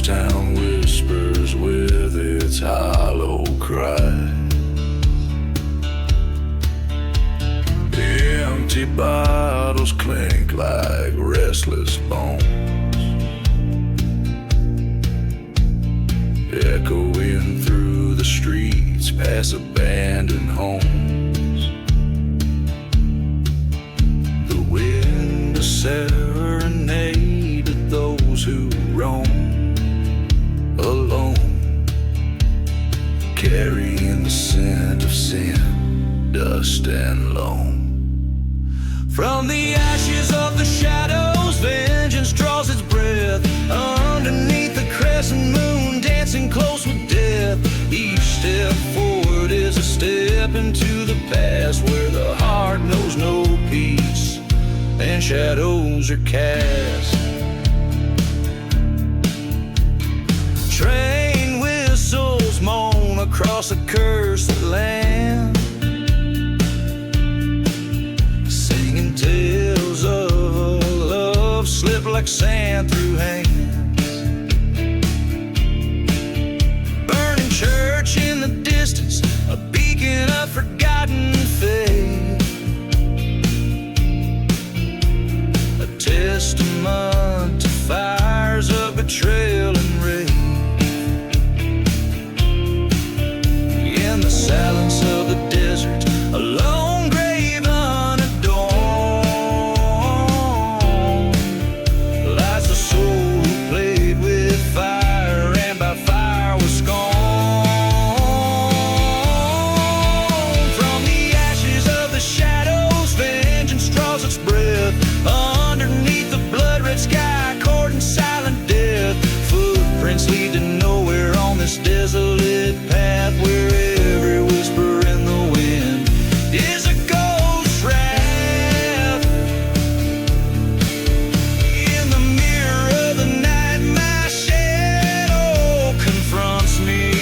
ghost town whispers with its hollow cry. Empty bottles clink like restless bones, echoing through the streets past abandoned homes. The wind a serenade to those who roam alone, carrying the scent of sin, dust and loam. From the ashes of the shadows, vengeance draws its breath. Underneath the crescent moon, dancing close with death. Each step forward is a step into the past, where the heart knows no peace and shadows are cast. Train whistles moan across a cursed land, tales of a love slip like sand through hands. Burning church in the distance, a beacon of forgotten faith, a testament to fires of betrayal and rage. In the silence of the desert, a lone grave lead to nowhere on this desolate path, where every whisper in the wind is a ghost wrath. In the mirror of the night, my shadow confronts me,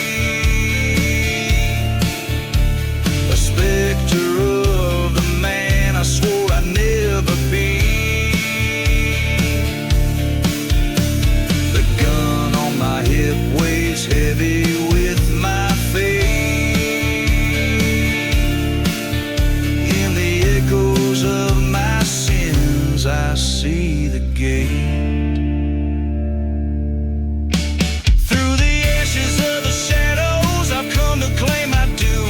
a specter of the man I swore I'd never be. Weighs heavy with my faith. In the echoes of my sins, I see the gate. Through the ashes of the shadows, I've come to claim my due.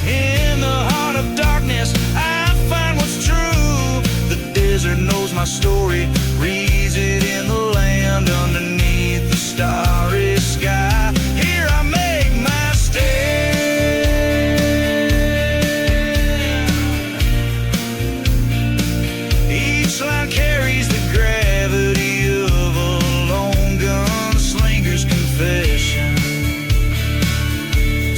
In the heart of darkness, I find what's true. The desert knows my story, reads it in the land underneath the starry sky. Here I make my stand. Each line carries the gravity of a lone gunslinger's confession,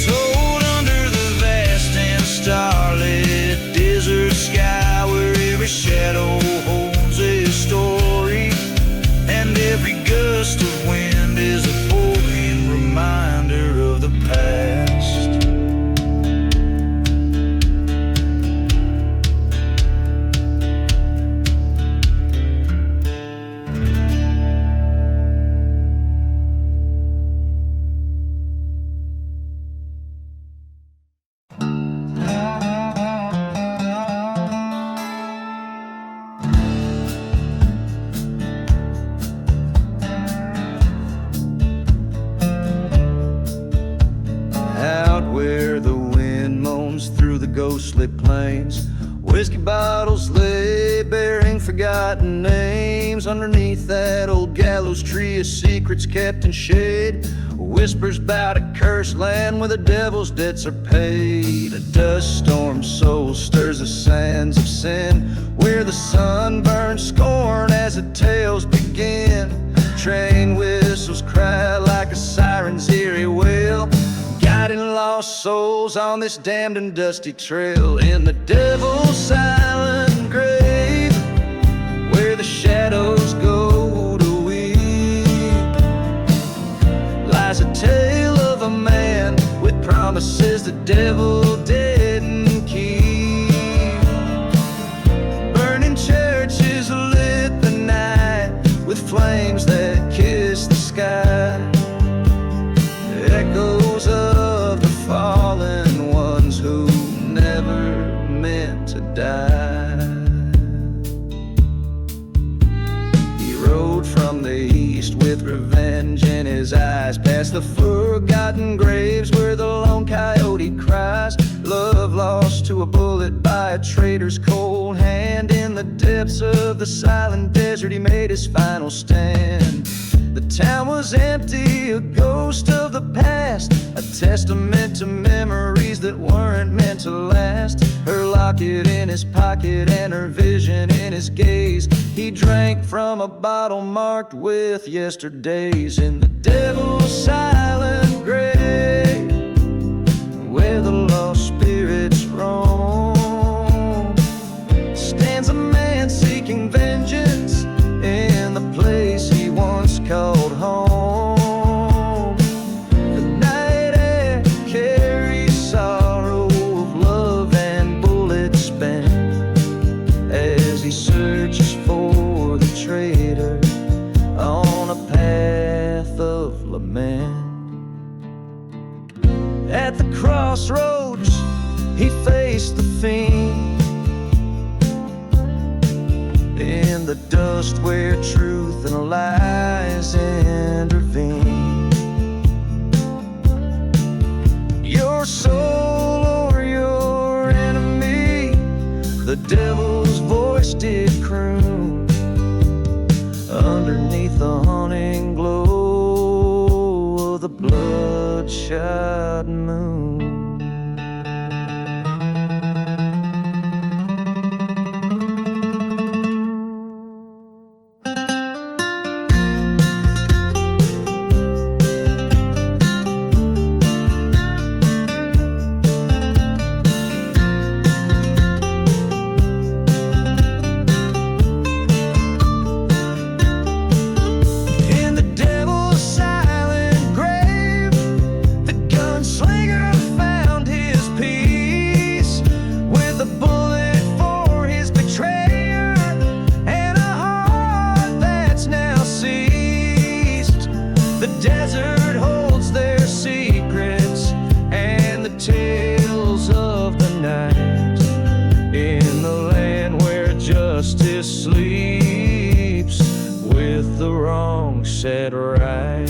told under the vast and starlit desert sky, where every shadow holds a story, and every gust of wind is a poignant reminder of the past. Ghostly plains, whiskey bottles lay bearing forgotten names. Underneath that old gallows tree, a secret's kept in shade. Whispers about a cursed land where the devil's debts are paid. A dust storm soul stirs the sands of sin, where the sun burns scorn as the tales begin. Train whistles cry like a siren's eerie wail, guiding lost souls on this damned and dusty trail. In the devil's silent grave, where the shadows go to weep, lies a tale of a man with promises the devil didn't keep. Burning churches lit the night with flames that kiss the sky. from the east with revenge in his eyes, past the forgotten graves where the lone coyote cries. Love lost to a bullet by a traitor's cold hand. In the depths of the silent desert he made his final stand. The town was empty, a ghost of the past, a testament to memories that weren't meant to last. Her locket in his pocket and her vision in his gaze. He drank from a bottle marked with yesterdays. In the devil's silent grave, where the lost spirits roam, stands a man seeking vengeance in the place he once called home. The night air carries sorrow of love and bullets spent as he searches for the traitor on a path of lament. At the crossroads he faced the fiend, in the dust where truth and lies intervene. Your soul or your enemy, the devil's voice did croon underneath the haunting glow of the bloodshot moon. Sleeps with the wrong set right,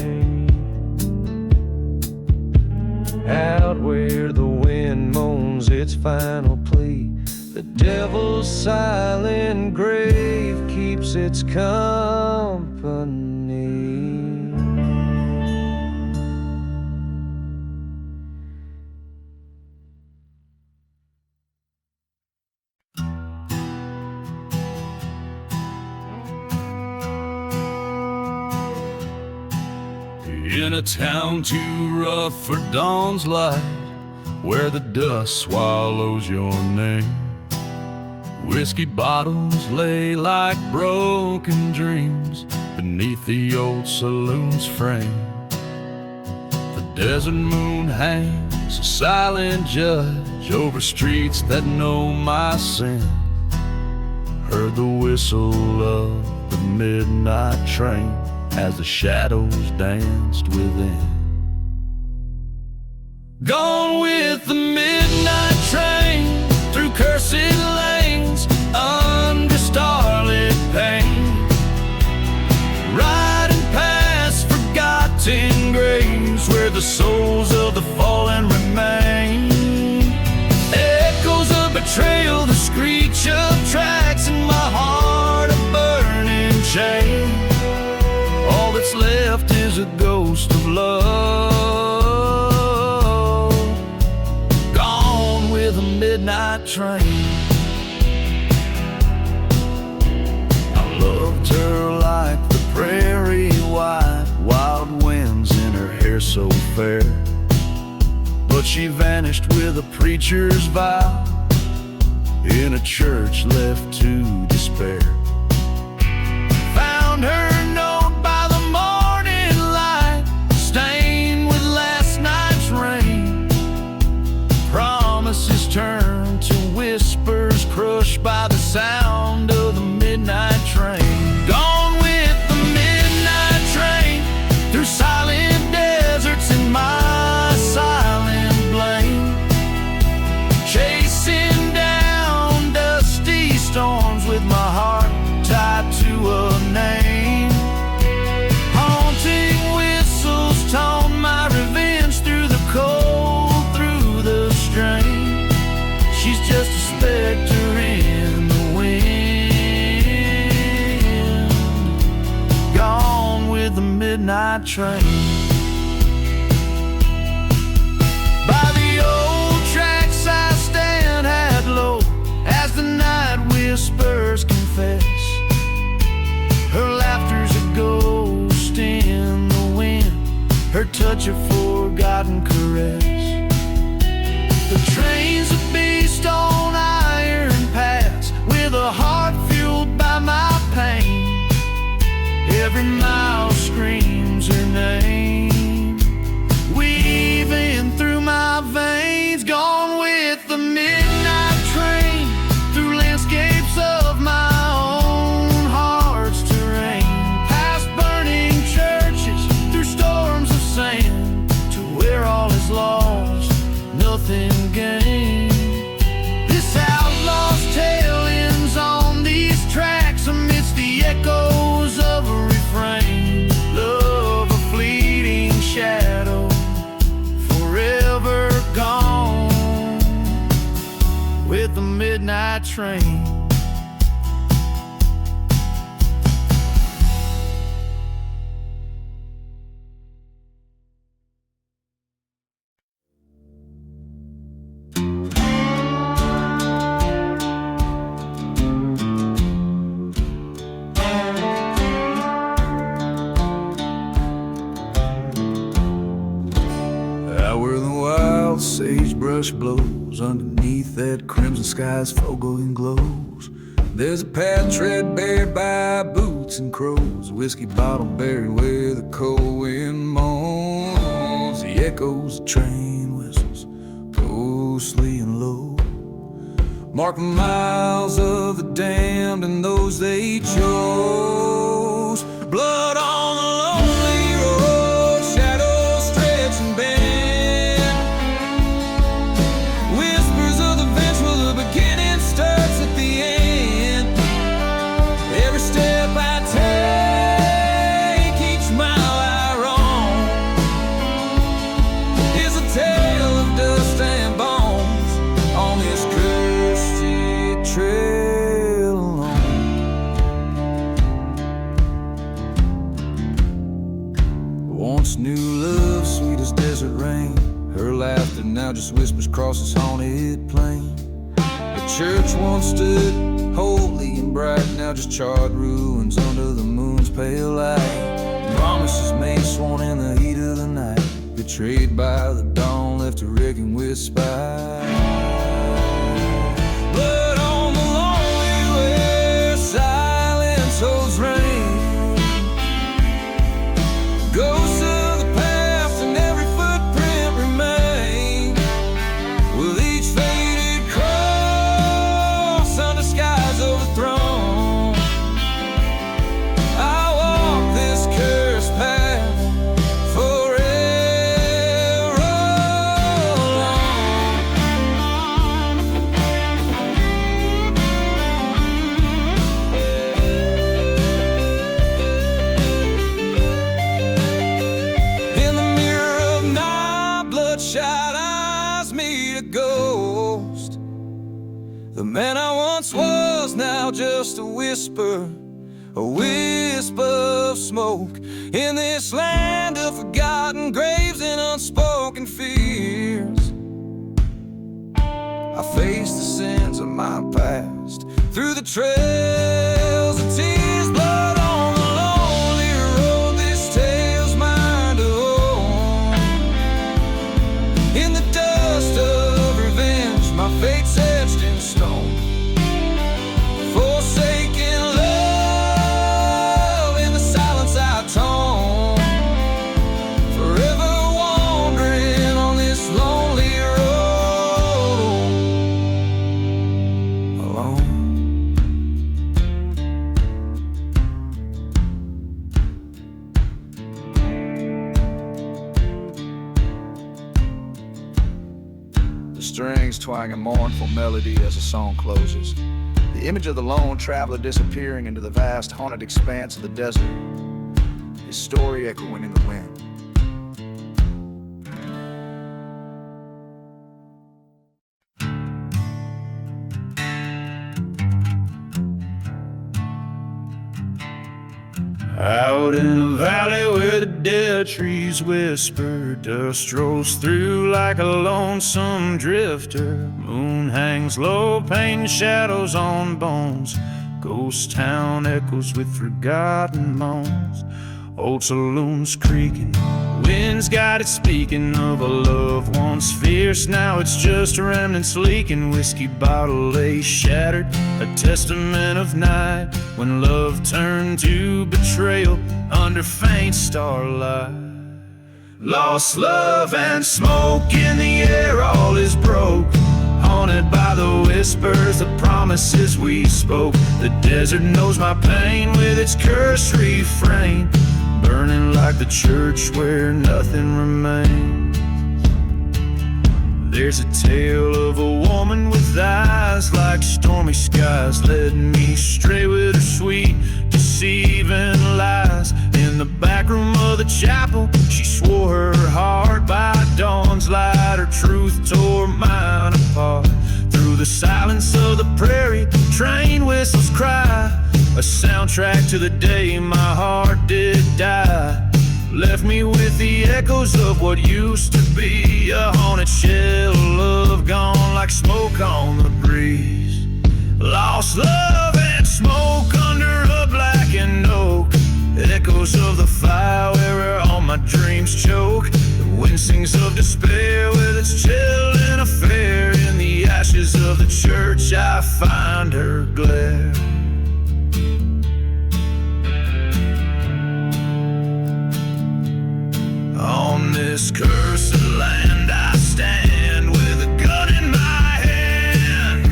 out where the wind moans its final plea. The devil's silent grave keeps its company. In a town too rough for dawn's light, where the dust swallows your name, whiskey bottles lay like broken dreams beneath the old saloon's frame. The desert moon hangs a silent judge over streets that know my sin. Heard the whistle of the midnight train as the shadows danced within. Gone with the midnight train through cursed lanes under starlit pain, riding past forgotten graves where the souls of the fallen remain. Echoes of betrayal, the screech of tracks, in my heart a burning chain. All that's left is a ghost of love, gone with a midnight train. I loved her like the prairie white, wild winds in her hair so fair, but she vanished with a preacher's vow in a church left to despair. Found her note by the morning light, stained with last night's rain. Promises turned to whispers, crushed by the sound of the midnight train. Gone with the midnight train through silent deserts in my silent blame, chasing down dusty storms with my heart midnight train. By the old tracks I stand at low as the night whispers confess. Her laughter's a ghost in the wind, her touch a forgotten caress. The train's a beast on iron paths, with a heart fueled by my pain. Every mile screams her name, weaving through my veins. Gone with the midnight train, through landscapes of my own heart's terrain, past burning churches, through storms of sand, to where all is lost, nothing gained. This outlaw's tale ends on these tracks, amidst the echoes of a refrain. Love a fleeting shadow, forever gone with the midnight train. Sagebrush blows underneath that crimson sky's foregoing glows. There's a path tread bared by boots and crows, a whiskey bottle buried where the cold wind moans. The echoes of train whistles, ghostly and low, mark the miles of the damned and those they chose. Blood on the lonely road, shadows stretch and bend. Now just whispers across this haunted plain. The church once stood holy and bright, now just charred ruins under the moon's pale light. Promises made sworn in the heat of the night, betrayed by the dawn, left reeking with spite. Blood on the lonely where silence holds rain. Ghosts of the past and every footprint remain. With each faded cross under skies overthrown, I walk this cursed path forever alone. In the mirror of my bloodshot eyes meet a ghost. The man I once was now just a wisp of smoke. In this land of forgotten graves and unspoken fears, I face the sins of my past through the trails of tears. Blood on the lonely road, this tale's mine to own. In the dust of revenge, my fate's etched in stone. Forsaken love, in the silence I atone. Forever wandering on this lonely road alone. The strings twang a mournful melody as the song closes. The image of the lone traveler disappearing into the vast haunted expanse of the desert, his story echoing in the wind. Out in a valley where the dead trees whisper, dust strolls through like a lonesome drifter. Moon hangs low, painting shadows on bones. Ghost town echoes with forgotten moans. Old saloons creaking, wind's got it speaking of a love once fierce. Now it's just remnants leaking. Whiskey bottle lay shattered, a testament of night when love turned to betrayal under faint starlight. Lost love and smoke in the air, all is broke. Haunted by the whispers, the promises we spoke. The desert knows my pain with its cursed refrain, burning like the church where nothing remains. There's a tale of a woman with eyes like stormy skies, led me stray with her sweet, deceiving lies. In the back room of the chapel, she swore her heart by dawn's light. Her truth tore mine apart. Through the silence of the prairie, train whistles cry, a soundtrack to the day my heart did die. Left me with the echoes of what used to be, a haunted shell of love gone like smoke on the breeze. Lost love and smoke under a blackened oak, echoes of the fire where all my dreams choke. The wind sings of despair with its chilling affair. In the ashes of the church I find her glare. On this cursed land I stand with a gun in my hand,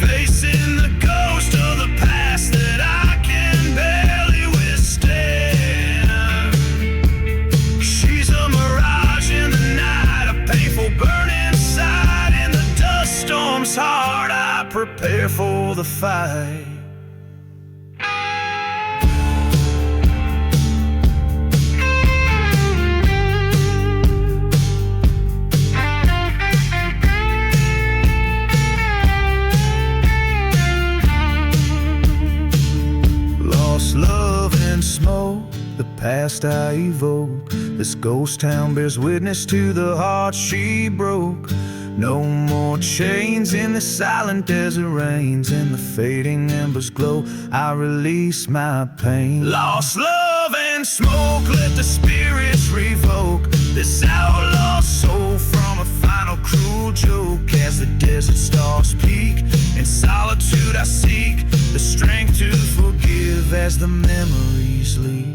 facing the ghost of the past that I can barely withstand. She's a mirage in the night, a painful burn inside. In the dust storm's heart I prepare for the fight. Love and smoke, the past I evoke. This ghost town bears witness to the heart she broke. No more chains in the silent desert rains. In the fading embers glow, I release my pain. Lost love and smoke, let the spirits revoke this outlaw soul from a final cruel joke. As the desert stars peak, in solitude I seek the strength to forgive as the memories leak.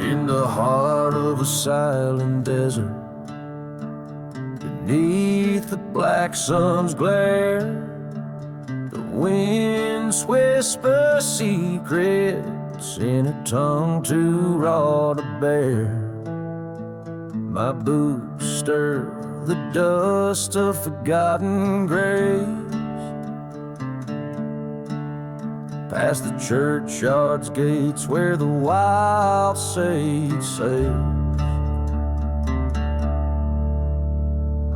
In the heart of a silent desert, beneath the black sun's glare, the winds whisper secrets in a tongue too raw to bear. My boots stir the dust of forgotten graves, past the churchyard's gates where the wild sage sails.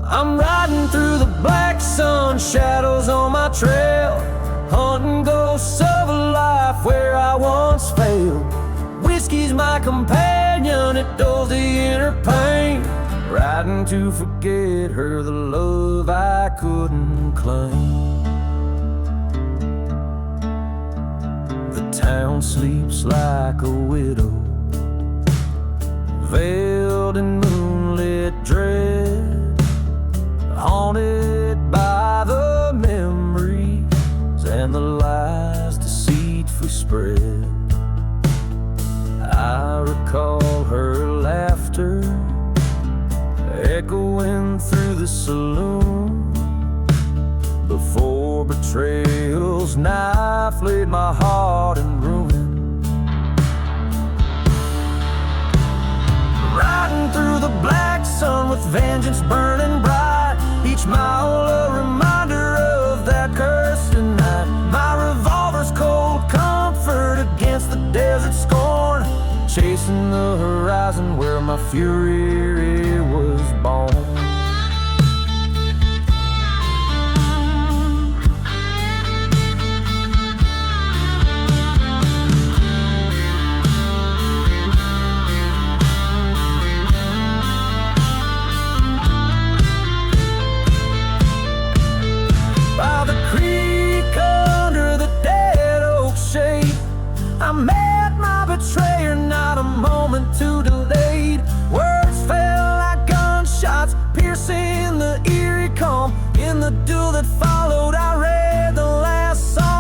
I'm riding through the black sun, shadows on my trail, hunting ghosts of a life where I once failed. Whiskey's my companion, it dulls the inner pain, riding to forget her, the love I couldn't claim. The town sleeps like a widow, veiled in moonlit dread, haunted by the memories and the lies deceitfully spread. I recall her laughter echoing through the saloon, before betrayal's knife laid my heart in ruin. Riding through the black sun with vengeance burning bright, each mile a reminder of that cursed night. fury was born. By the creek under the dead oak shade, I met my betrayer, not a moment too delayed. Words fell like gunshots, piercing the eerie calm. In the dew that followed, I read the last psalm.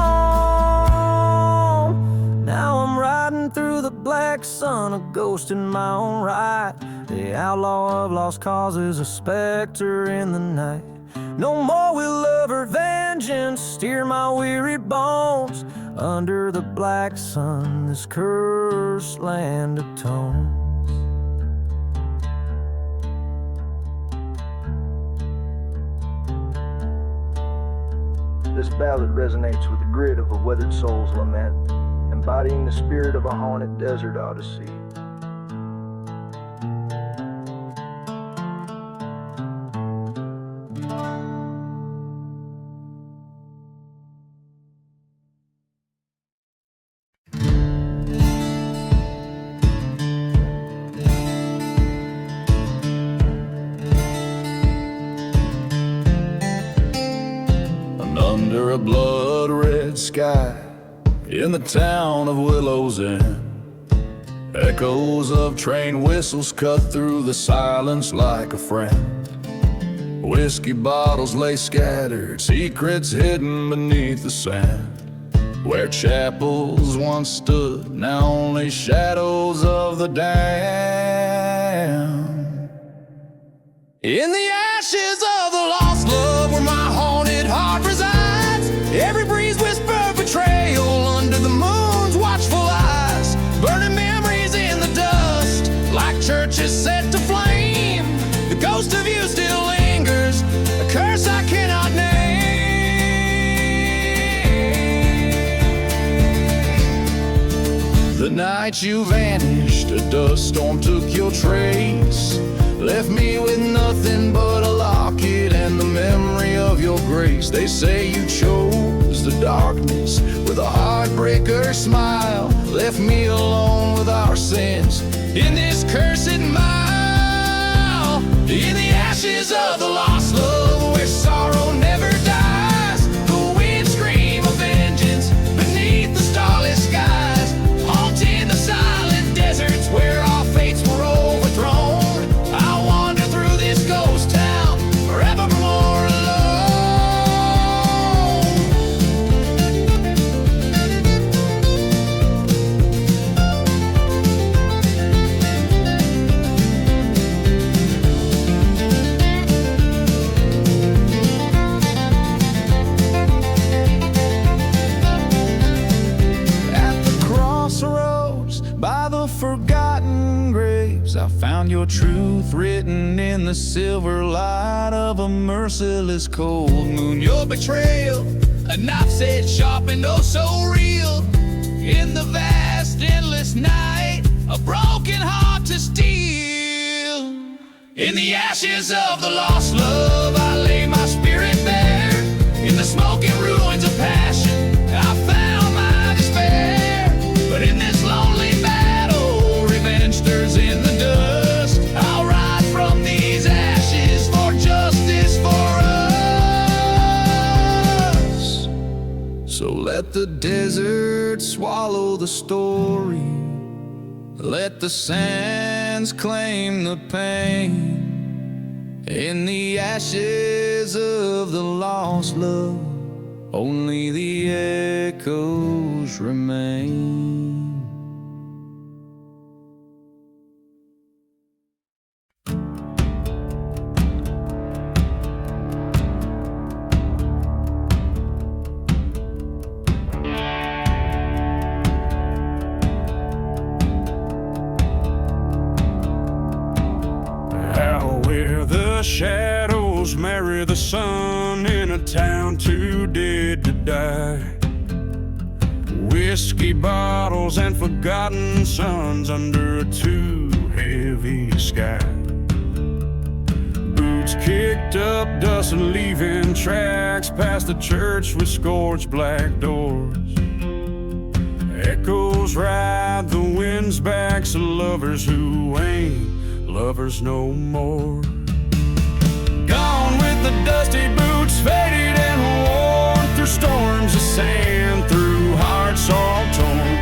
Now I'm riding through the black sun, a ghost in my own right. The outlaw of lost causes, a specter in the night. No more will love or vengeance steer my wearied bones. Under the black sun, this cursed land atones. This ballad resonates with the grit of a weathered soul's lament, embodying the spirit of a haunted desert odyssey. Under a blood-red sky, in the town of Willow's End, echoes of train whistles cut through the silence like a friend. Whiskey bottles lay scattered, secrets hidden beneath the sand. Where chapels once stood, now only shadows of the damned. In the ashes of the lost love, where my haunted heart resides, every breeze whisper betrayal under the moon's watchful eyes. Burning memories in the dust, like churches set to flame. The ghost of you still lingers, a curse I cannot name. The night you vanished, a dust storm took your trace, left me with nothing but a locket and the memory of your grace. They say you chose the darkness with a heartbreaker smile, left me alone with our sins in this cursed mile. In the ashes of the lost love, where sorrow never dies, the wind scream of vengeance beneath the starless skies, haunting the silent deserts where our fates were overthrown. I'll wander through this ghost town, forevermore alone. At the crossroads, by the forgotten graves, I found your truth written in the silver light of a merciless cold moon. Your betrayal, a knife's edge sharpened, oh so real. In the vast, endless night, a broken heart to steal. In the ashes of the lost love, I lay my spirit bare. In the smoking ruins of passion, I found my despair. But in this lonely battle, revenge stirs in the dust. I'll rise from these ashes for justice for us. So let the desert swallow the story, let the sands claim the pain. In the ashes of the lost love, only the echoes remain. Where the shadows marry the sun, in a town too dead to die. Whiskey bottles and forgotten sons under a two-head heavy sky. Boots kicked up, dust leaving tracks past the church with scorched black doors. Echoes ride the wind's backs of lovers who ain't lovers no more. Gone with the dusty boots, faded and worn through storms of sand, through hearts all torn.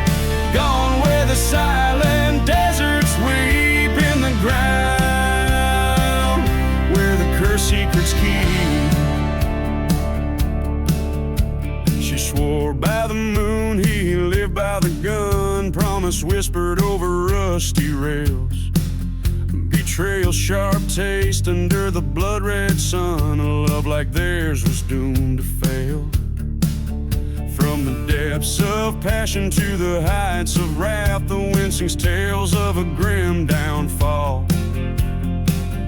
Gone where the silent deserts weep in the ground, where the cursed secrets keep. She swore by the moon, he lived by the gun, promise whispered over rusty rails. Betrayal, sharp taste under the blood-red sun. A love like theirs was doomed to fail. From the depths of passion to the heights of wrath, the wind sings tales of a grim downfall.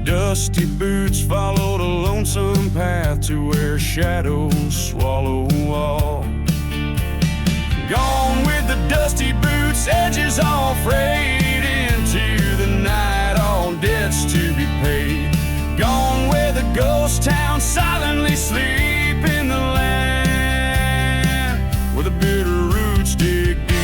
Dusty boots followed a lonesome path to where shadows swallow all. Gone with the dusty boots, edges all frayed into the night, all debts to be paid. Gone where the ghost towns silently sleep in the land, where the bitter roots dig deep.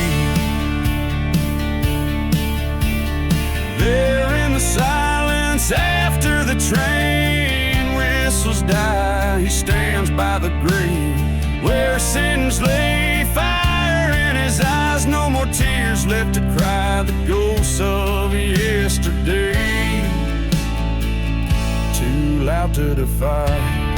There in the silence after the train whistles die, he stands by the grave where sins lay, fire in his eyes, no more tears left to cry, the ghosts of yesterday, too loud to defy.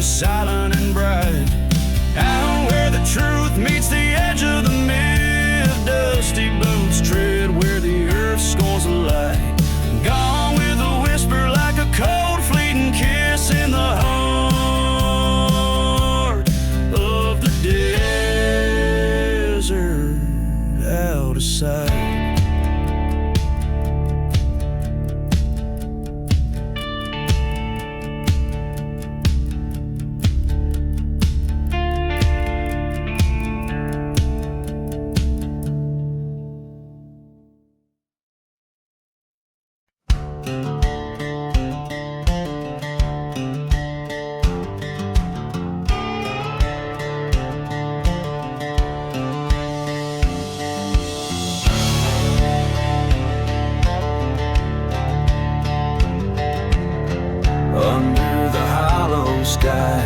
Silent and bright, out where the truth meets the edge of the myth. Dusty boots tread where the earth scorns the light. Gone with a whisper like a cold fleeting kiss in the heart of the desert, out of sight. Under the hollow sky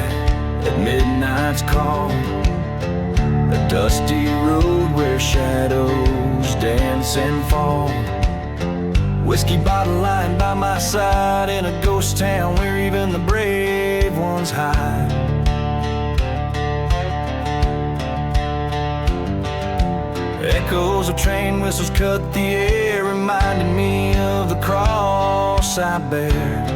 at midnight's call, a dusty road where shadows dance and fall. Whiskey bottle lying by my side in a ghost town where even the brave ones hide. Echoes of train whistles cut the air, reminding me of the cross I bear.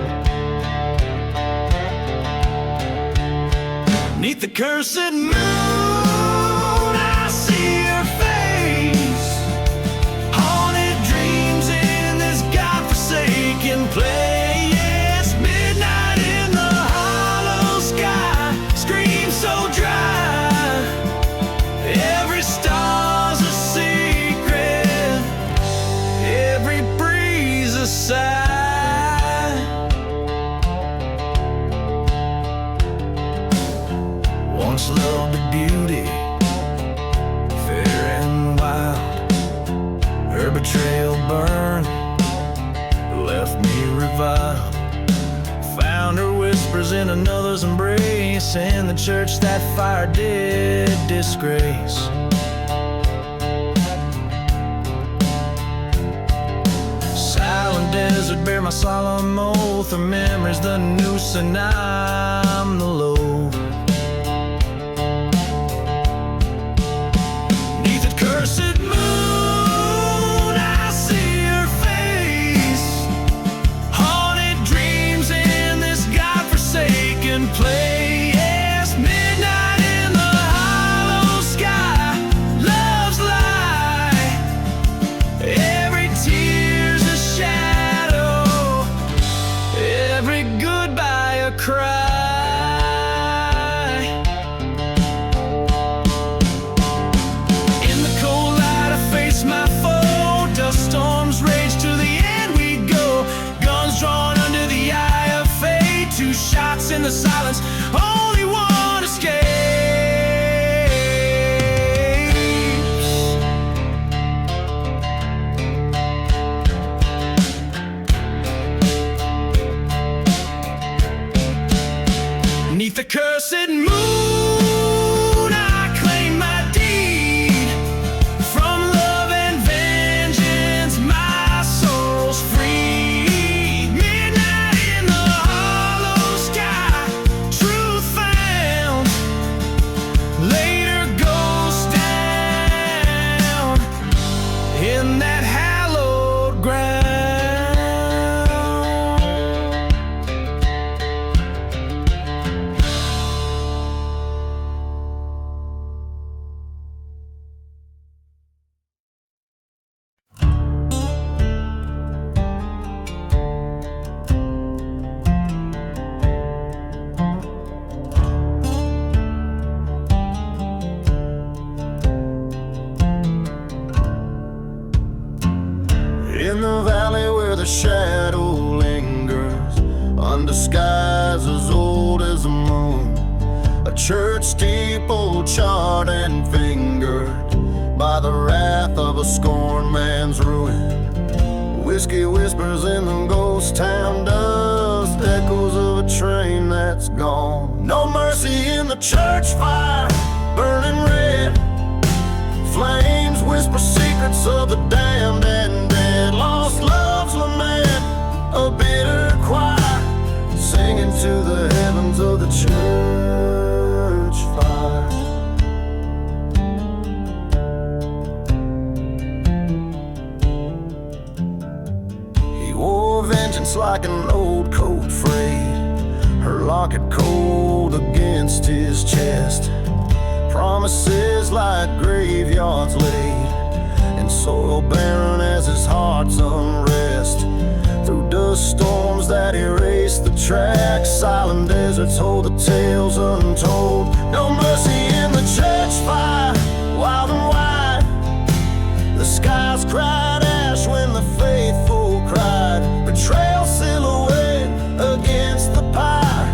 Neath the cursed moon, I see your face. Haunted dreams in this godforsaken place. Midnight in the hollow sky, scream so dry. Every star's a secret, every breeze a sigh. Once loved the beauty, fair and wild. Her betrayal burned, left me reviled. Found her whispers in another's embrace, in the church that fire did disgrace. Silent desert bear my solemn oath, her memory's the noose and I'm the load. cry. In the cold light I face my foe. Dust storms rage to the end we go. Guns drawn under the eye of fate. Two shots in the silence, only one escapes. Neath the cursed moon I claim my deed. From love and vengeance my soul's free. Midnight in the hollow sky, truth found, later goes down in that hallowed ground. In the valley where the shadow lingers, under skies as old as the moon, a church steeple charred and fingered by the wrath of a scorned man's ruin. Whiskey whispers in the ghost town dust, echoes of a train that's gone. No mercy in the church fire, burning red. Flames whisper secrets of the damned and dead. Lost love's lament, a bitter choir, singing to the heavens of the church fire. He wore vengeance like an old coat frayed, her locket cold against his chest. Promises like graveyards laid, and soil barren as his heart's unrest. Through dust storms that erase the tracks, silent deserts hold the tales untold. No mercy in the church fire, wild and wide. The skies cried ash when the faithful cried. Betrayal silhouette against the pyre,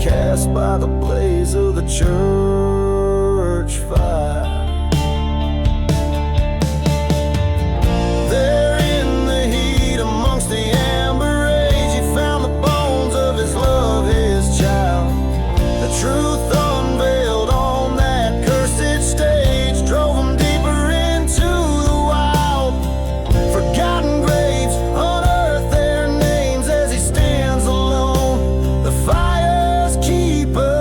cast by the blaze of the church fire. There in the heat amongst the amber rage, he found the bones of his love, his child. The truth unveiled on that cursed stage drove him deeper into the wild. Forgotten graves unearth their names as he stands alone, the fire's keeper.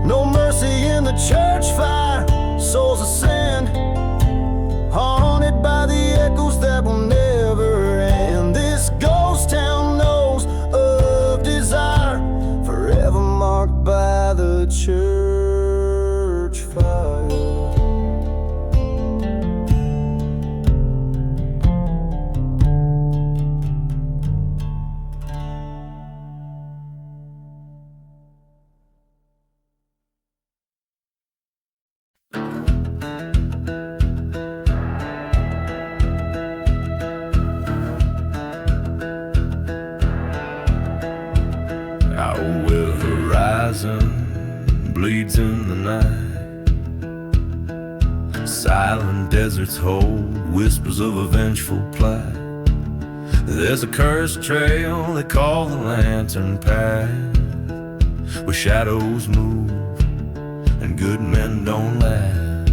No mercy in the church fire, souls ascend, haunted by the echoes that will never end. This ghost town knows of desire, forever marked by the church fire. Our will horizon bleeds in the night. Silent deserts hold whispers of a vengeful plight. There's a cursed trail they call the lantern path, where shadows move and good men don't last.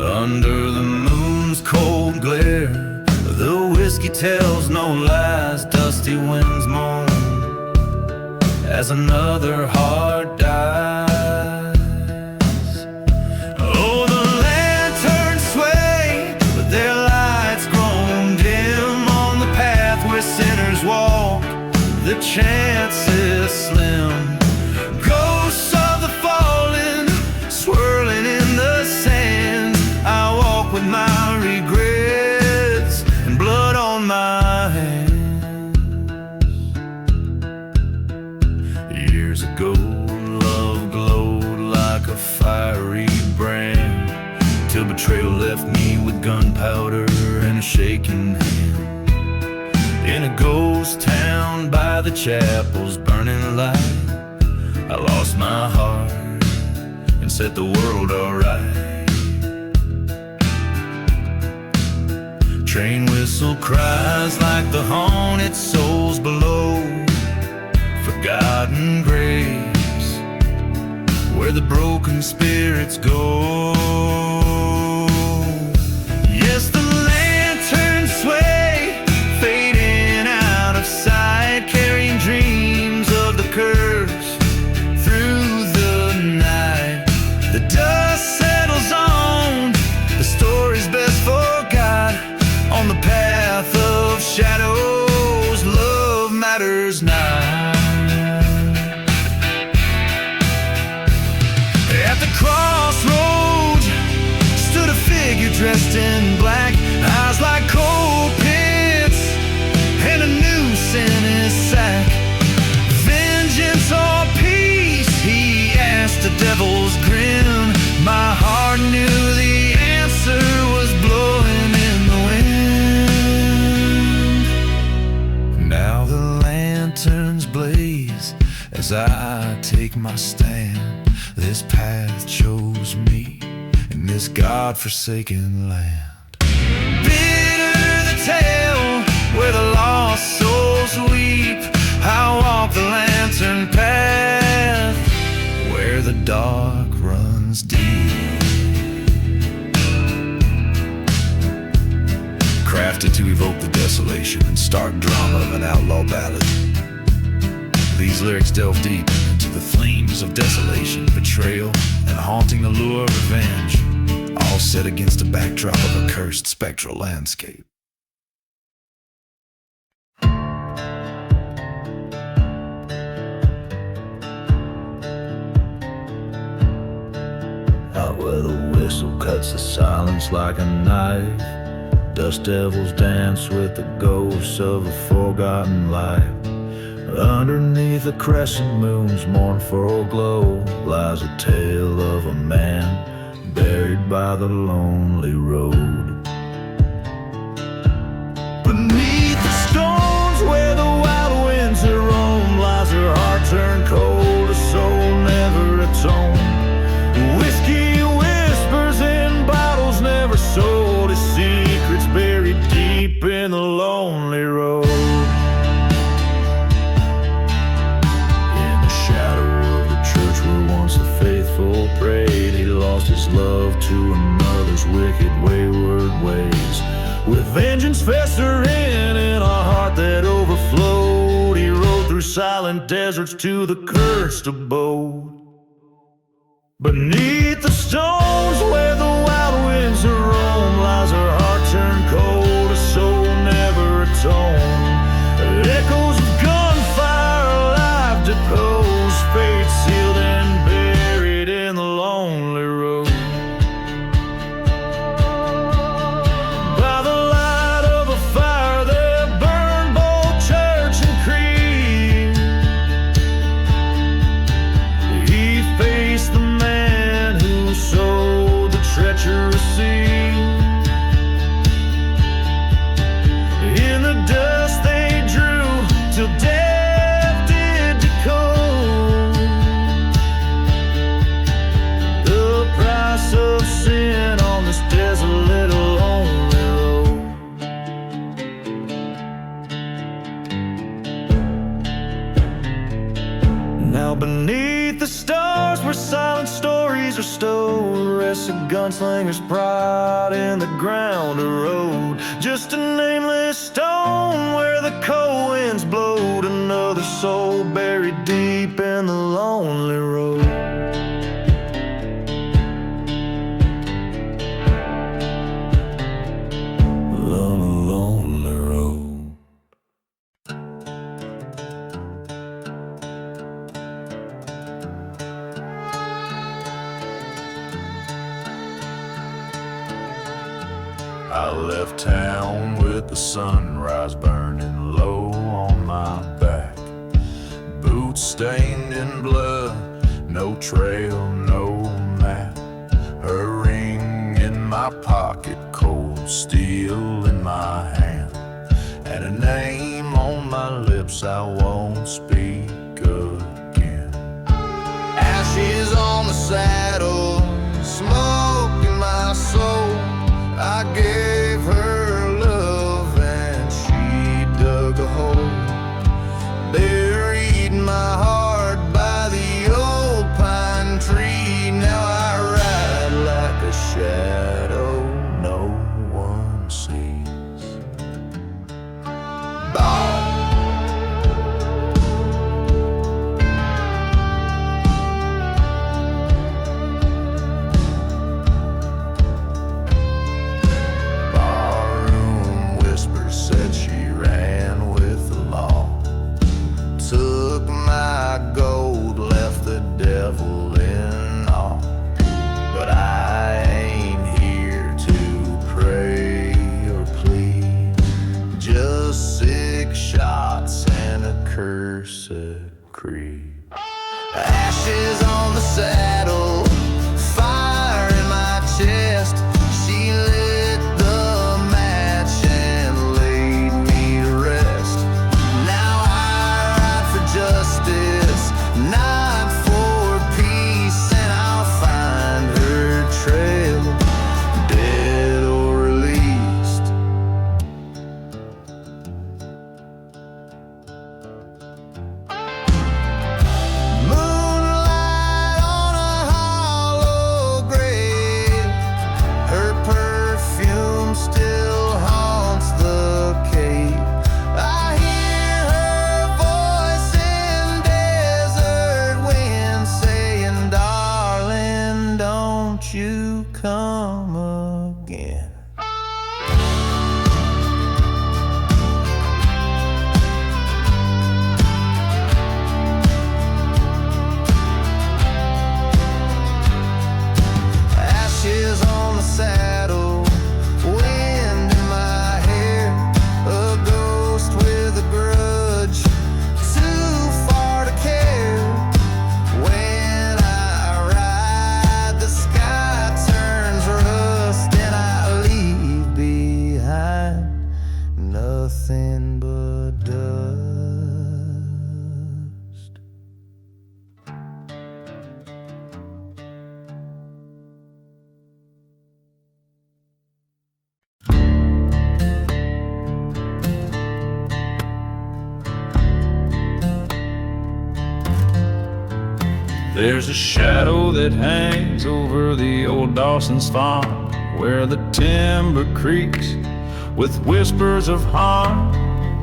Under the moon's cold glare, the whiskey tells no lies. Dusty winds moan as another heart dies. Oh, the lanterns sway, but their lights grown dim on the path where sinners walk. The chance is slim. Ghosts of the fallen swirling in the sand. I walk with till betrayal left me with gunpowder and a shaking hand. In a ghost town by the chapel's burning light, I lost my heart and set the world alright. Train whistle cries like the haunted souls below, forgotten graves where the broken spirits go. Yes, the lanterns sway, fading out of sight, carrying dreams of the curse through the night. The dust settles on the stories best forgot. On the path of shadows, love matters not. At the crossroads stood a figure dressed in black, eyes like coal pits and a noose in his sack. Vengeance or peace, he asked, a devil's grin. My heart knew the answer was blowing in the wind. Now the lanterns blaze as I take my stand. This path chose me in this God-forsaken land. Bitter the tale where the lost souls weep. I walk the lantern path where the dark runs deep. Crafted to evoke the desolation and stark drama of an outlaw ballad. These lyrics delve deep into the flames of desolation, betrayal, and haunting allure of revenge, all set against a backdrop of a cursed spectral landscape. Out where the whistle cuts the silence like a knife, dust devils dance with the ghosts of a forgotten life. Underneath the crescent moon's mournful glow lies a tale of a man buried by the lonely road. Beneath the stones where the wild winds roam lies her heart turned cold, a soul never atoned. Whiskey whispers in bottles never sold, his secrets buried deep in the lonely road. Faithful prayed, he lost his love to another's wicked wayward ways. With vengeance festering in a heart that overflowed, he rode through silent deserts to the cursed abode. Beneath the stones where the wild winds roam lies her heart turned cold, a soul never atoned. Echoes of gunfire, life deposed, fate sealed and buried in the lonely road. By the light of a fire that burned both church and creed, he faced the man who sowed the treacherous seed. In the dust they drew till death did decode. The price of sin on this desolate lonely road. Now beneath the stars where silent stories are stowed rests a gunslinger's pride in the ground erode. Just a nameless stone where the cold winds blowed, another soul buried deep in the lonely road. Lonely road. I left town with the sunrise burning low on my back. Boots stained in blood, no trail, no map. Her ring in my my pocket, cold steel in my hand, and a name on my lips I won't speak again. Ashes on the saddle, smoke in my soul. I gave her love and she dug a hole, buried my heart by the old pine tree. Now I ride like a shadow no one sees. Bye. Ashes on the saddle, fire in my chest. She lit the match and laid me to rest. Now I ride for justice, not for peace, and I'll find her trail, dead or released. You come again. Ashes on the saddle, wind in my hair, a ghost with a grudge, too far to care. When I ride, the sky turns rust and I leave behind nothing but dust. There's a shadow that hangs over the old Dawson's farm, where the timber creaks with whispers of harm.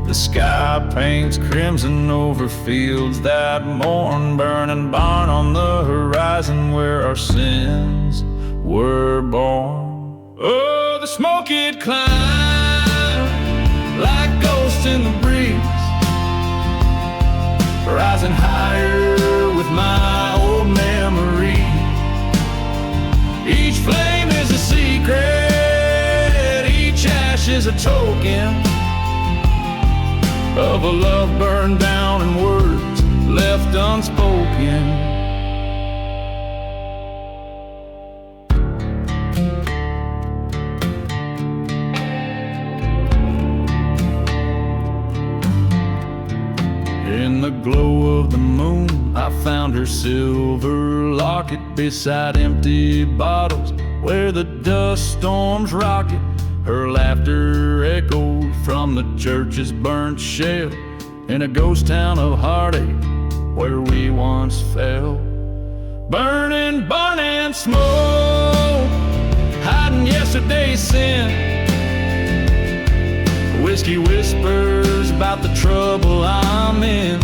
The sky paints crimson over fields that mourn, burning barn on the horizon where our sins were born. Oh, the smoke it climbs like ghosts in the breeze, rising higher with my old memory. Each flame is a secret, each ash is a token of a love burned down and words left unspoken. In the glow of the moon, I found her silver locket beside empty bottles where the dust storms rocket. Her laughter echoed from the church's burnt shell in a ghost town of heartache where we once fell. Burning, burning smoke, hiding yesterday's sin. Whiskey whispers about the trouble I'm in.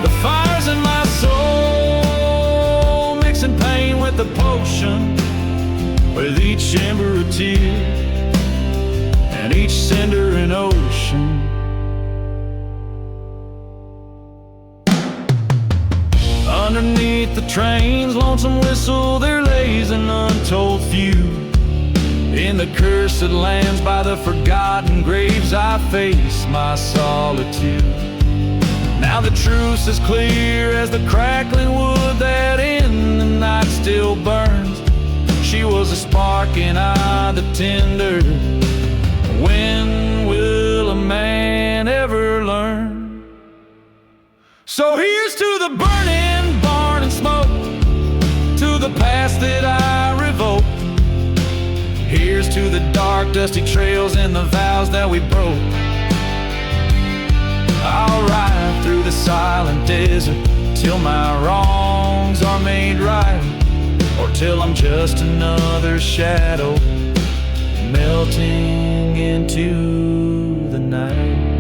The fire's in my soul, mixing pain with the potion, with each ember a tear and each cinder an ocean. Underneath the train's lonesome whistle there lays an untold feud. In the cursed lands by the forgotten graves I face my solitude. Now the truth's as clear as the crackling wood that in the night still burns. She She was the spark and I the tinder. When will a man ever learn? So here's to the burning barn and smoke, to the past that I revoke. Here's to the dark, dusty trails and the vows that we broke. I'll ride through the silent desert till my wrongs are made right, or till I'm just another shadow melting into the night.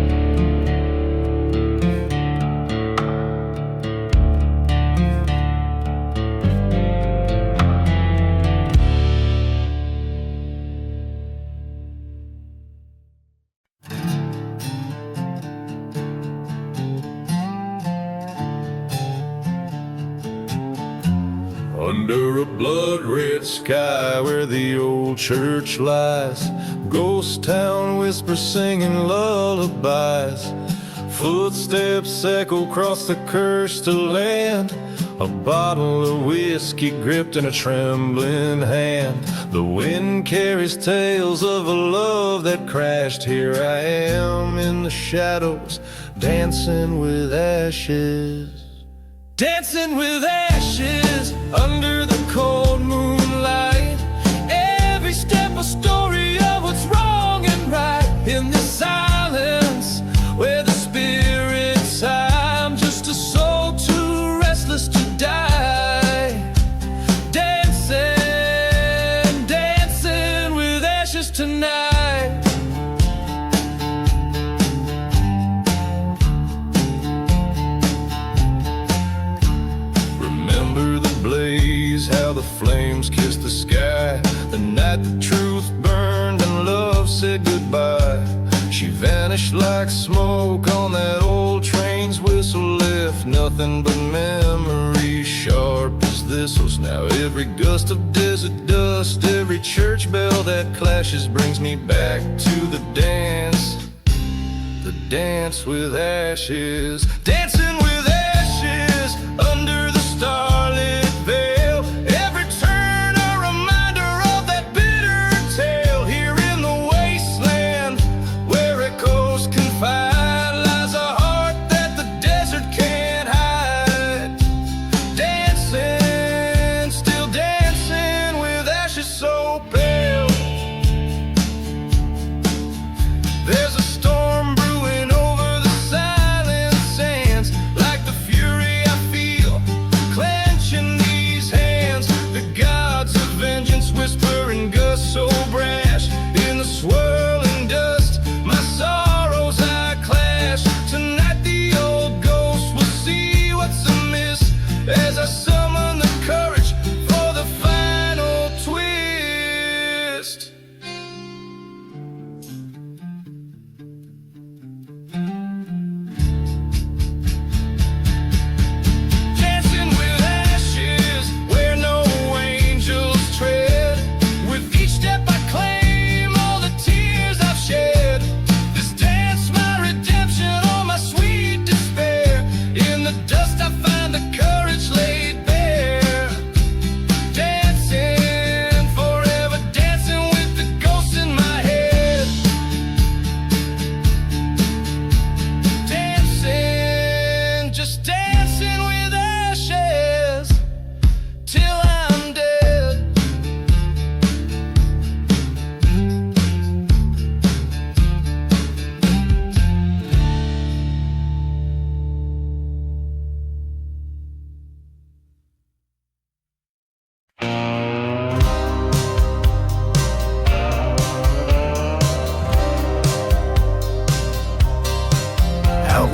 Under a blood-red sky where the old church lies, ghost town whispers singing lullabies. Footsteps echo across the cursed land, a bottle of whiskey gripped in a trembling hand. The wind carries tales of a love that crashed. Here I am in the shadows, dancing with ashes. Dancing with ashes under the cold moonlight. Every step a story of what's wrong and right. In this silence where the spirits high, I'm just a soul too restless to die. Dancing, dancing with ashes tonight. How the flames kissed the sky, the night the truth burned and love said goodbye. She vanished like smoke on that old train's whistle, left nothing but memories sharp as thistles. Now every gust of desert dust, every church bell that clashes brings me back to the dance with ashes. Dancing with ashes under the starlit veil.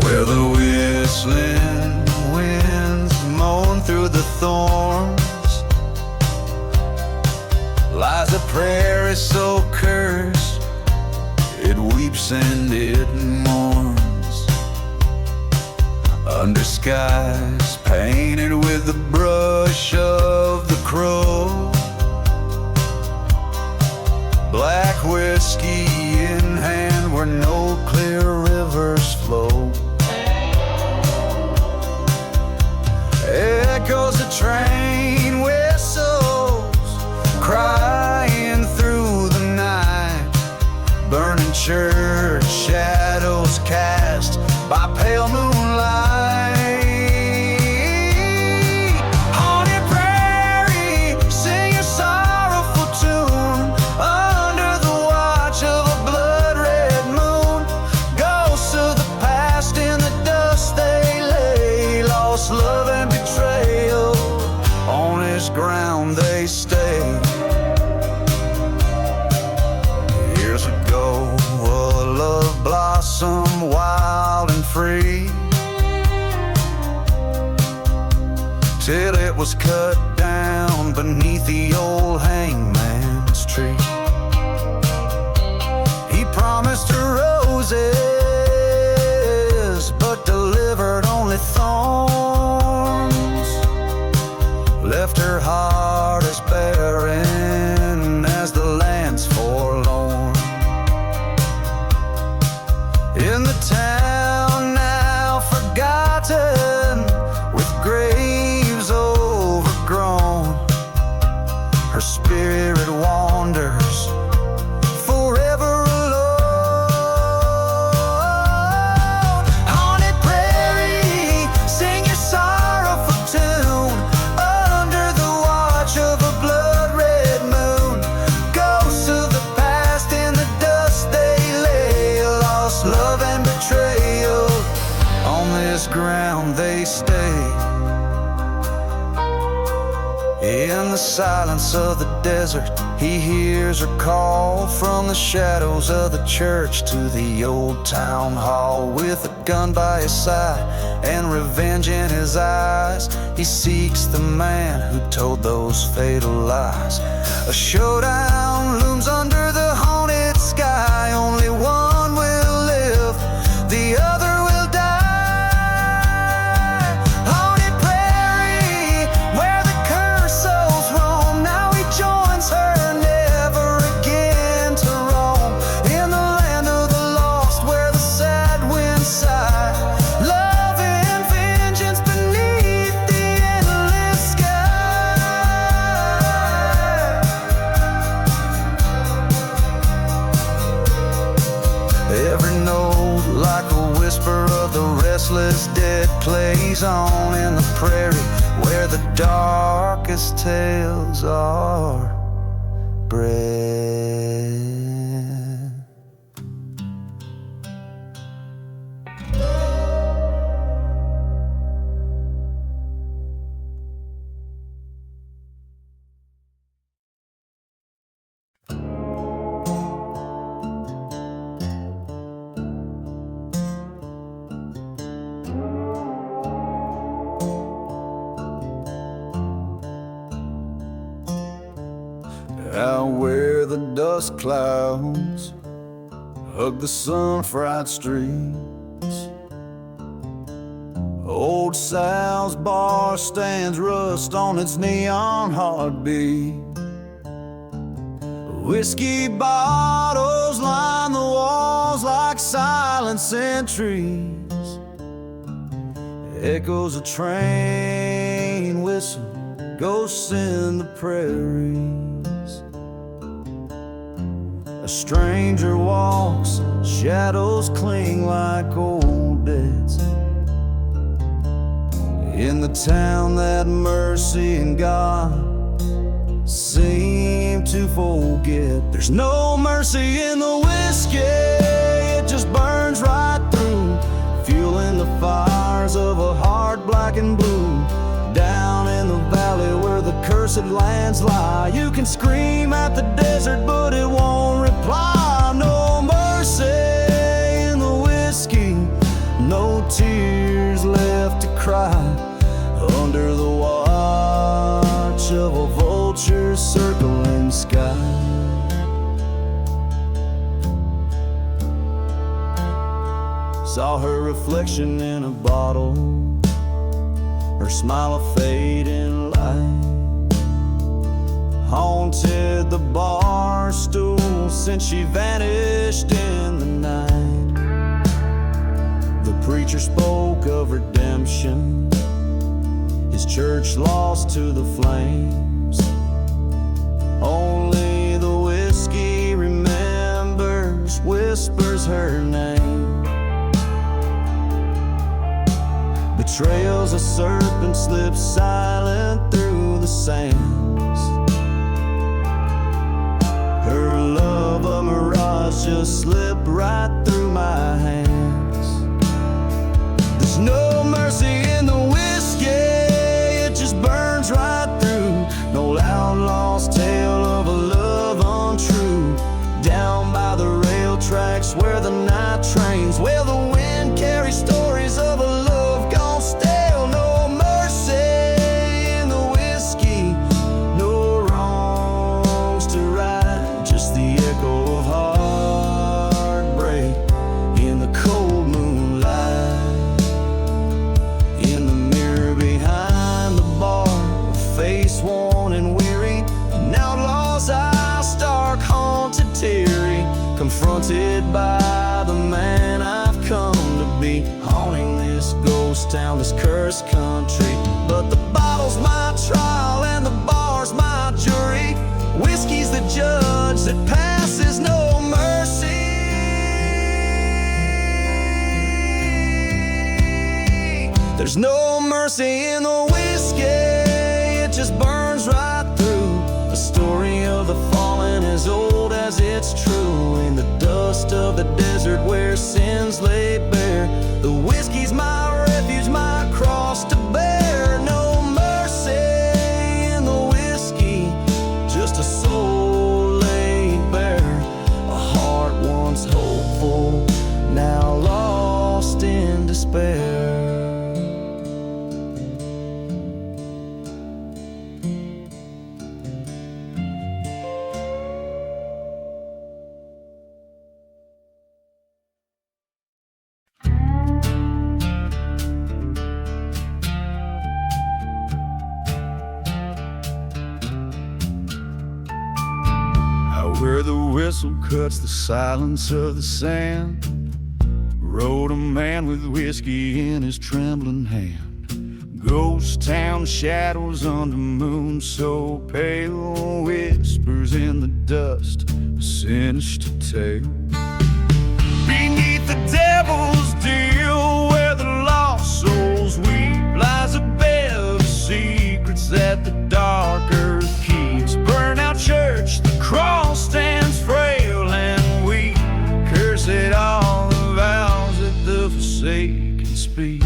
Where the whistling winds moan through the thorns lies a prairie so cursed, it weeps and it mourns. Under skies painted with the brush of the crow, black whiskey in hand where no clear rivers flow. Echoes the train whistles, cry blossom wild and free, till it was cut down beneath the old hangman's tree. He promised her roses, but delivered only thorns, left her heart as barren as the land's forlorn. In the town now forgotten, with graves overgrown, her spirit wanders forever alone. Haunted prairie, sing your sorrowful tune under the watch of a blood-red moon. Ghosts of the past in the dust they lay, lost love and betrayal, on this ground they stay. In the silence of the desert, he hears her call from the shadows of the church to the old town hall. With a gun by his side and revenge in his eyes, he seeks the man who told those fatal lies. A showdown looms under the haunted sky. Only one will live, the other will die. Haunted prairie, where the cursed souls roam, now he joins her, never again to roam. In the land of the lost, where the sad winds sigh, love and vengeance beneath the endless sky. Every note like a whisper of the restless dead plays on in the prairie, where the darkest tales are bred. Out where the dust clouds hug the sun-fried streets, old Sal's bar stands rust on its neon heartbeat. Whiskey bottles line the walls like silent sentries. Echoes of train whistle, ghosts in the prairies. A stranger walks, shadows cling like old debts. In the town that mercy and God seem to forget, there's no mercy in the whiskey, it just burns right through, fueling the fires of a heart black and blue. Down in the valley where the cursed lands lie, you can scream at the desert but it won't reply. No mercy in the whiskey, no tears left to cry, under the watch of a vulture circling sky. Saw her reflection in a bottle, her smile a fading light, haunted the bar stool since she vanished in the night. The preacher spoke of redemption, his church lost to the flames. Only the whiskey remembers, whispers her name. Betrayal's a serpent slips silent through the sands. Her love a mirage just slipped right through my hands. There's no mercy in the whiskey, it just burns right through. No outlaw's tale of a love untrue. Down by the rail tracks where the night trains confronted by the man I've come to be, haunting this ghost town, this cursed country. But the bottle's my trial and the bar's my jury. Whiskey's the judge that passes no mercy. There's no mercy in the whiskey, it just burns right through. The story of the fallen, as old as it's true. In the dust of the desert where sins lay bare, the whiskey's my refuge, my cross to bear. No mercy in the whiskey, just a soul laid bare. A heart once hopeful, now lost in despair. Where the whistle cuts the silence of the sand, rode a man with whiskey in his trembling hand. Ghost town shadows under moon so pale, whispers in the dust, a sinister tale. Beneath the devil's deal, where the lost souls weep, lies a bed of secrets that the dark earth keeps. Burn out church, the cross stands frail and weak. Cursed all the vows that the forsaken speak.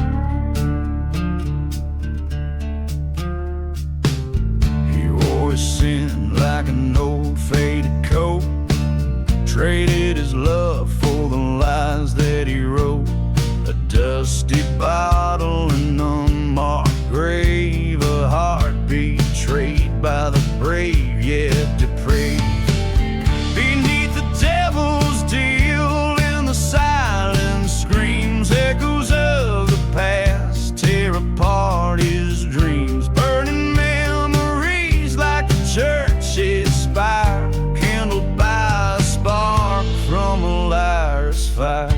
He wore his sin like an old faded coat, traded his love for the lies that he wrote. A dusty bottle, an unmarked grave, a heart betrayed by the brave yet depraved. Beneath the devil's deal, in the silent screams, echoes of the past tear apart his dreams. Burning memories like the church's spire, kindled by a spark from a liar's fire.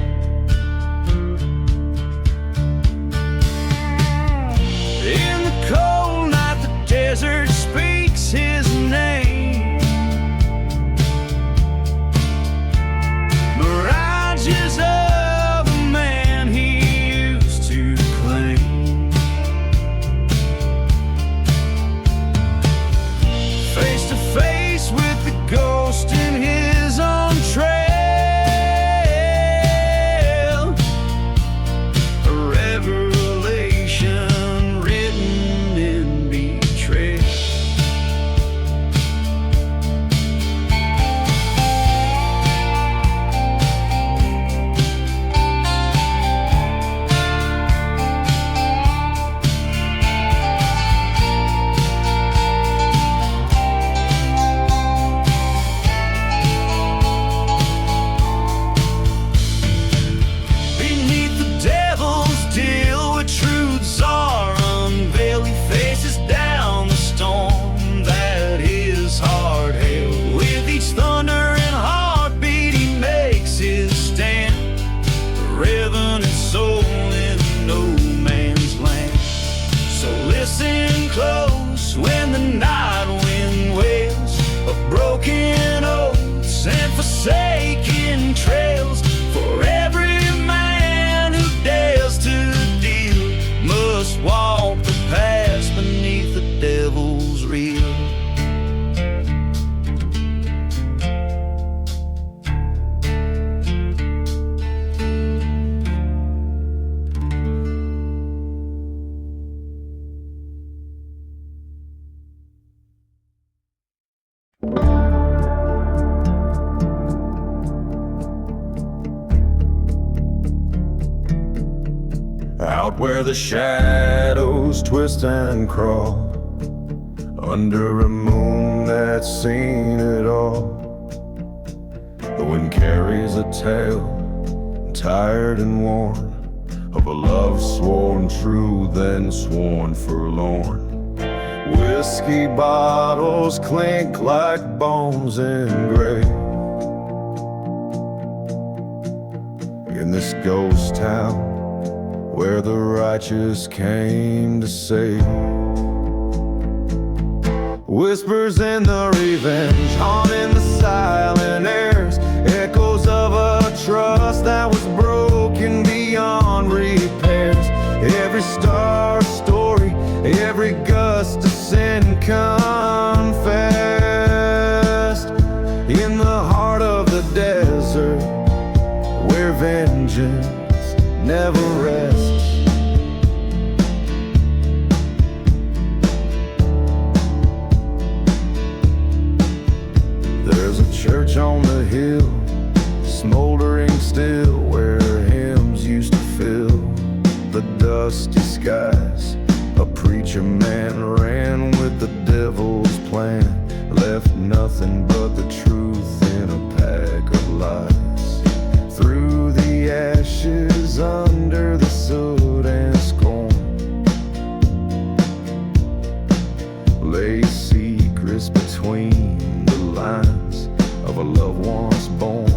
In the cold night, the desert speaks his name. Mirages of the man he used to claim. Face to face with the ghost in his own trail. A revelation written in betrayal. Beneath the devil's deal, where truths are unveiled, he faces down the storm that his heart held. With each thunder and heartbeat, he makes his stand, a revenant soul in no man's land. So listen close when the night wind wails of broken oaths and forsaken trails. For every man who dares to deal must walk the path beneath the devil's reel. Out where the shadows twist and crawl, under a moon that's seen it all. The wind carries a tale, tired and worn, of a love sworn true, then sworn forlorn. Whiskey bottles clink like bones in gray. in this ghost town where the righteous came to save. Whispers in the revenge, haunting the silent airs, echoes of a trust that was broken beyond repairs. Every star story, every gust of sin confessed. In the heart of the desert, where vengeance never rests. There's a church on the hill, smoldering still, where hymns used to fill the dusty skies. A preacher man ran with the devil's plan, left nothing but the truth in a pack of lies. Through the ashes, under the soot and scorn, lay secrets between the lines of a love once born.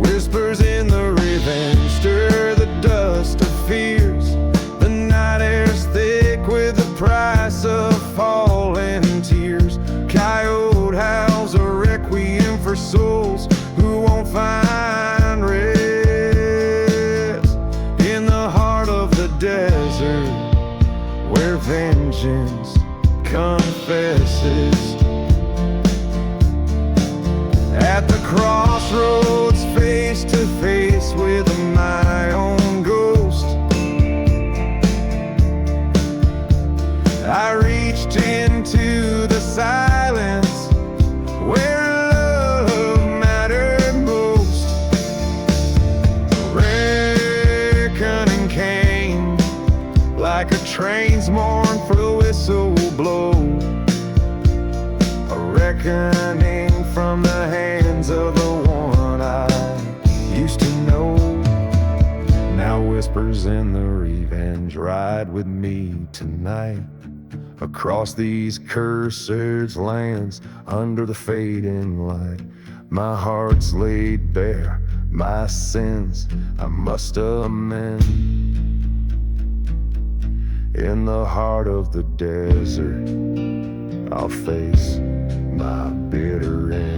Whispers in the revenge stir the dust of fears. The night air's thick with the price of falling tears. Coyote howls a requiem for souls who won't find rest. In the heart of the desert, where vengeance confesses. At the crossroads, face to face with my own ghost, I reached into the silence where love mattered most. Reckoning came like a train's mournful whistle blow. A reckoning from the hands of the one I used to know. Now whispers in the revenge ride with me tonight, across these cursed lands, under the fading light. My heart's laid bare, my sins I must amend. In the heart of the desert, I'll face my bitter end.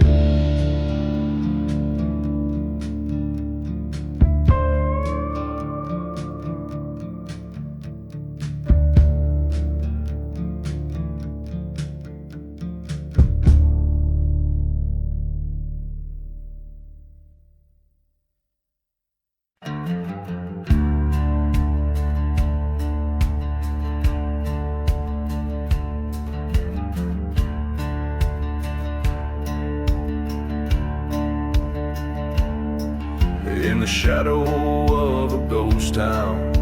In the shadow of a ghost town,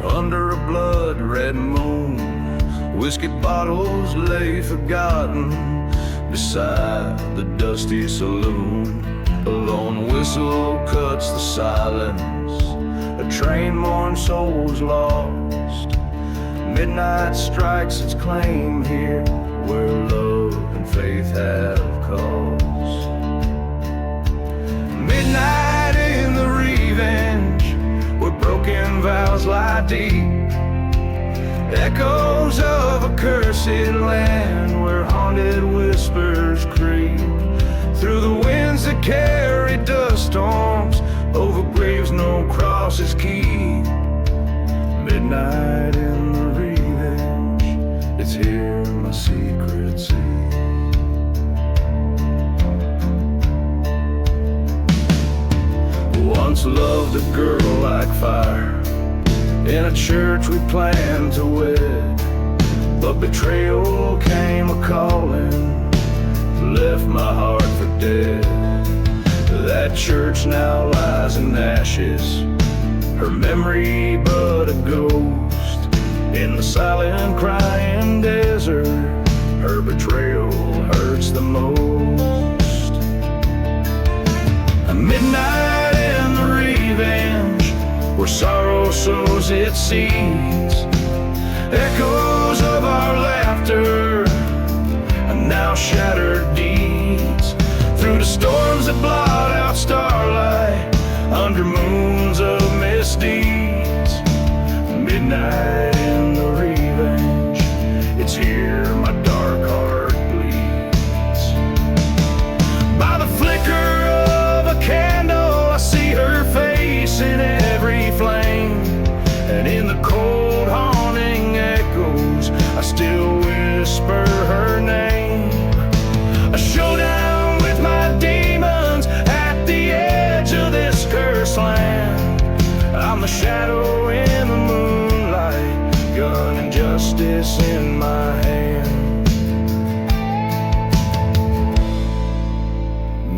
under a blood-red moon, whiskey bottles lay forgotten beside the dusty saloon. A lone whistle cuts the silence, a train mourns souls lost. Midnight strikes its claim here, where love and faith have cause. Midnight in the revenge, where broken vows lie deep. Echoes of a cursed land, where haunted whispers creep. Through the winds that carry dust storms, over graves no crosses keep. Midnight in the revenge, it's here my secret sees. Once loved a girl like fire, in a church we planned to wed, but betrayal came a-calling, left my heart for dead. That church now lies in ashes, her memory but a ghost. In the silent crying desert, her betrayal hurts the most. A midnight in the revenge, where sorrow sows its seeds. Echoes of our laughter, and now shattered deeds. Through the storms that blot out starlight,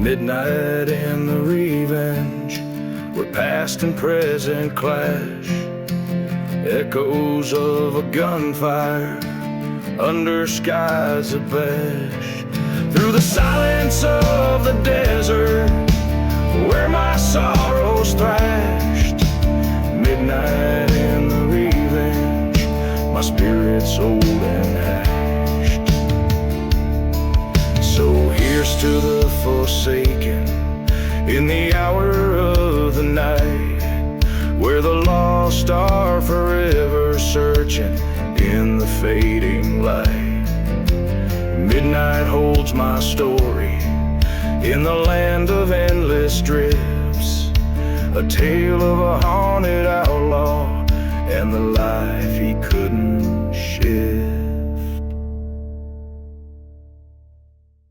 Midnight and the revenge, where past and present clash. Echoes of a gunfire under skies of ash. Through the silence of the desert, where my sorrows thrashed. Midnight and the revenge, my spirit's old and hashed. So here's to the forsaken in the hour of the night, where the lost are forever searching in the fading light. Midnight holds my story in the land of endless drifts, a tale of a haunted outlaw